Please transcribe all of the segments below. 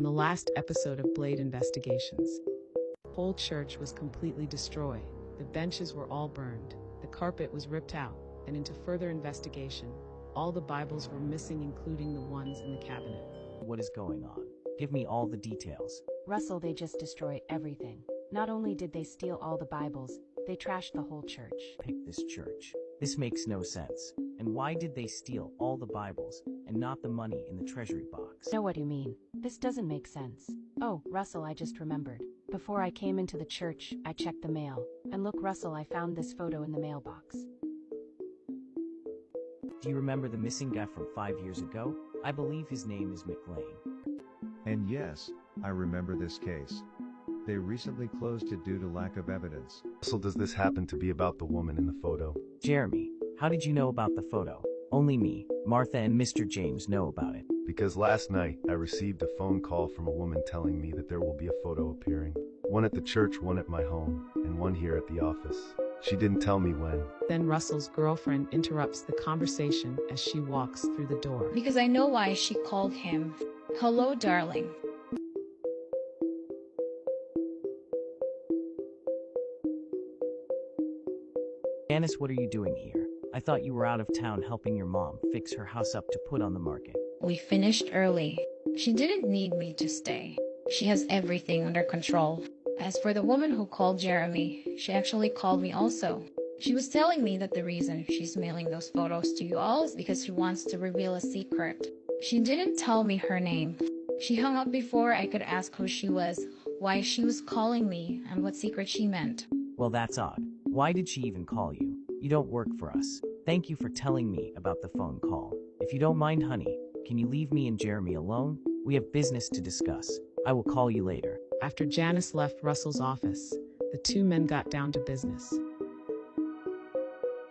In the last episode of Blade Investigations, the whole church was completely destroyed. The benches were all burned, the carpet was ripped out, and into further investigation, all the Bibles were missing, including the ones in the cabinet. What is going on? Give me all the details. Russell, they just destroyed everything. Not only did they steal all the Bibles, they trashed the whole church. Pick this church. This makes no sense. And why did they steal all the Bibles and not the money in the treasury box? Know what you mean. This doesn't make sense. Oh, Russell, I just remembered. Before I came into the church, I checked the mail. And look, Russell, I found this photo in the mailbox. Do you remember the missing guy from 5 years ago? I believe his name is McLean. And yes, I remember this case. They recently closed it due to lack of evidence. So does this happen to be about the woman in the photo? Jeremy, how did you know about the photo? Only me, Martha, and Mr. James know about it. Because last night, I received a phone call from a woman telling me that there will be a photo appearing. One at the church, one at my home, and one here at the office. She didn't tell me when. Then Russell's girlfriend interrupts the conversation as she walks through the door. Because I know why she called him. Hello, darling. Janice, what are you doing here? I thought you were out of town helping your mom fix her house up to put on the market. We finished early. She didn't need me to stay. She has everything under control. As for the woman who called Jeremy, she actually called me also. She was telling me that the reason she's mailing those photos to you all is because she wants to reveal a secret. She didn't tell me her name. She hung up before I could ask who she was, why she was calling me, and what secret she meant. Well, that's odd. Why did she even call you? You don't work for us. Thank you for telling me about the phone call. If you don't mind, honey, can you leave me and Jeremy alone? We have business to discuss. I will call you later. After Janice left Russell's office, the two men got down to business.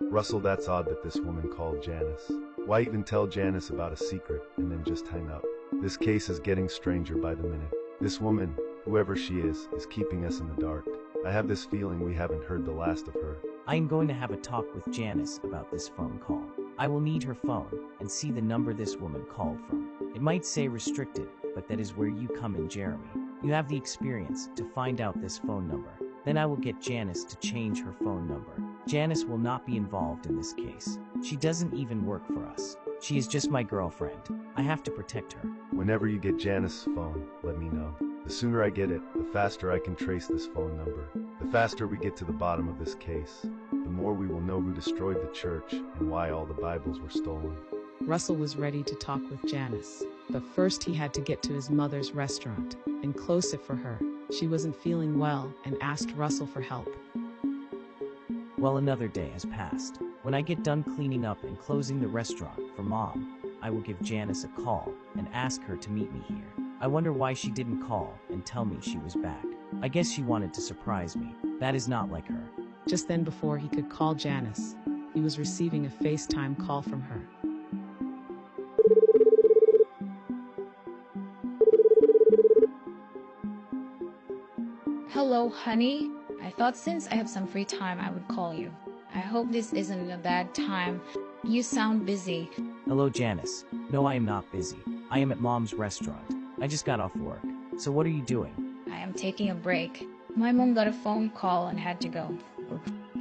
Russell, that's odd that this woman called Janice. Why even tell Janice about a secret and then just hang up? This case is getting stranger by the minute. This woman, whoever she is keeping us in the dark. I have this feeling we haven't heard the last of her. I am going to have a talk with Janice about this phone call. I will need her phone and see the number this woman called from. It might say restricted, but that is where you come in, Jeremy. You have the experience to find out this phone number. Then I will get Janice to change her phone number. Janice will not be involved in this case. She doesn't even work for us. She is just my girlfriend. I have to protect her. Whenever you get Janice's phone, let me know. The sooner I get it, the faster I can trace this phone number. The faster we get to the bottom of this case, the more we will know who destroyed the church and why all the Bibles were stolen. Russell was ready to talk with Janice, but first he had to get to his mother's restaurant and close it for her. She wasn't feeling well and asked Russell for help. Well, another day has passed. When I get done cleaning up and closing the restaurant for Mom, I will give Janice a call and ask her to meet me here. I wonder why she didn't call and tell me she was back. I guess she wanted to surprise me. That is not like her. Just then, before he could call Janice, he was receiving a FaceTime call from her. Hello, honey. I thought since I have some free time, I would call you. I hope this isn't a bad time. You sound busy. Hello, Janice. No, I am not busy. I am at Mom's restaurant. I just got off work. So what are you doing? I am taking a break. My mom got a phone call and had to go.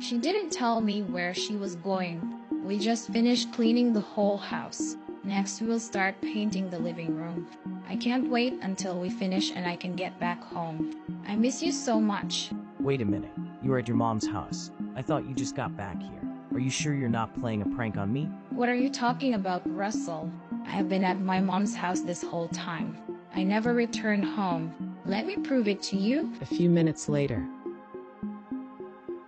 She didn't tell me where she was going. We just finished cleaning the whole house. Next, we will start painting the living room. I can't wait until we finish and I can get back home. I miss you so much. Wait a minute. You are at your mom's house. I thought you just got back here. Are you sure you're not playing a prank on me? What are you talking about, Russell? I have been at my mom's house this whole time. I never returned home. Let me prove it to you. A few minutes later.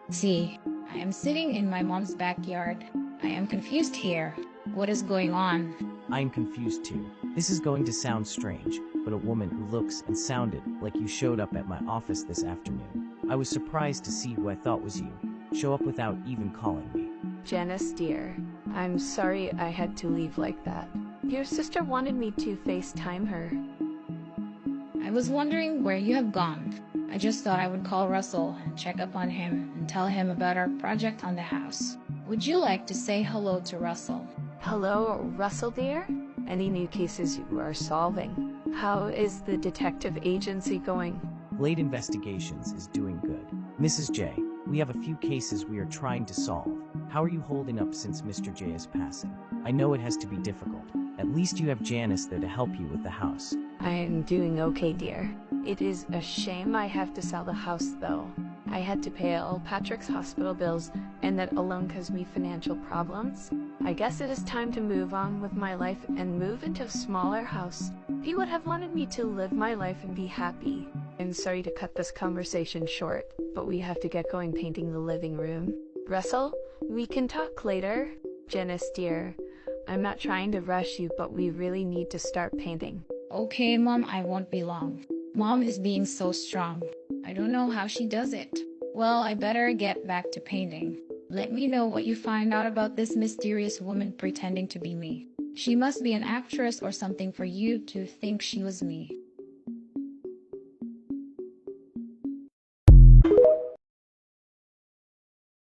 See, I am sitting in my mom's backyard. I am confused here. What is going on? I am confused too. This is going to sound strange, but a woman who looks and sounded like you showed up at my office this afternoon. I was surprised to see who I thought was you show up without even calling me. Janice, dear, I'm sorry I had to leave like that. Your sister wanted me to FaceTime her. I was wondering where you have gone. I just thought I would call Russell and check up on him and tell him about our project on the house. Would you like to say hello to Russell? Hello, Russell dear? Any new cases you are solving? How is the detective agency going? Blade Investigations is doing good. Mrs. J, we have a few cases we are trying to solve. How are you holding up since Mr. J is passing? I know it has to be difficult. At least you have Janice there to help you with the house. I am doing okay, dear. It is a shame I have to sell the house, though. I had to pay all Patrick's hospital bills, and that alone caused me financial problems. I guess it is time to move on with my life and move into a smaller house. He would have wanted me to live my life and be happy. I'm sorry to cut this conversation short, but we have to get going painting the living room. Russell, we can talk later. Janice, dear, I'm not trying to rush you, but we really need to start painting. Okay, Mom, I won't be long. Mom is being so strong. I don't know how she does it. Well, I better get back to painting. Let me know what you find out about this mysterious woman pretending to be me. She must be an actress or something for you to think she was me.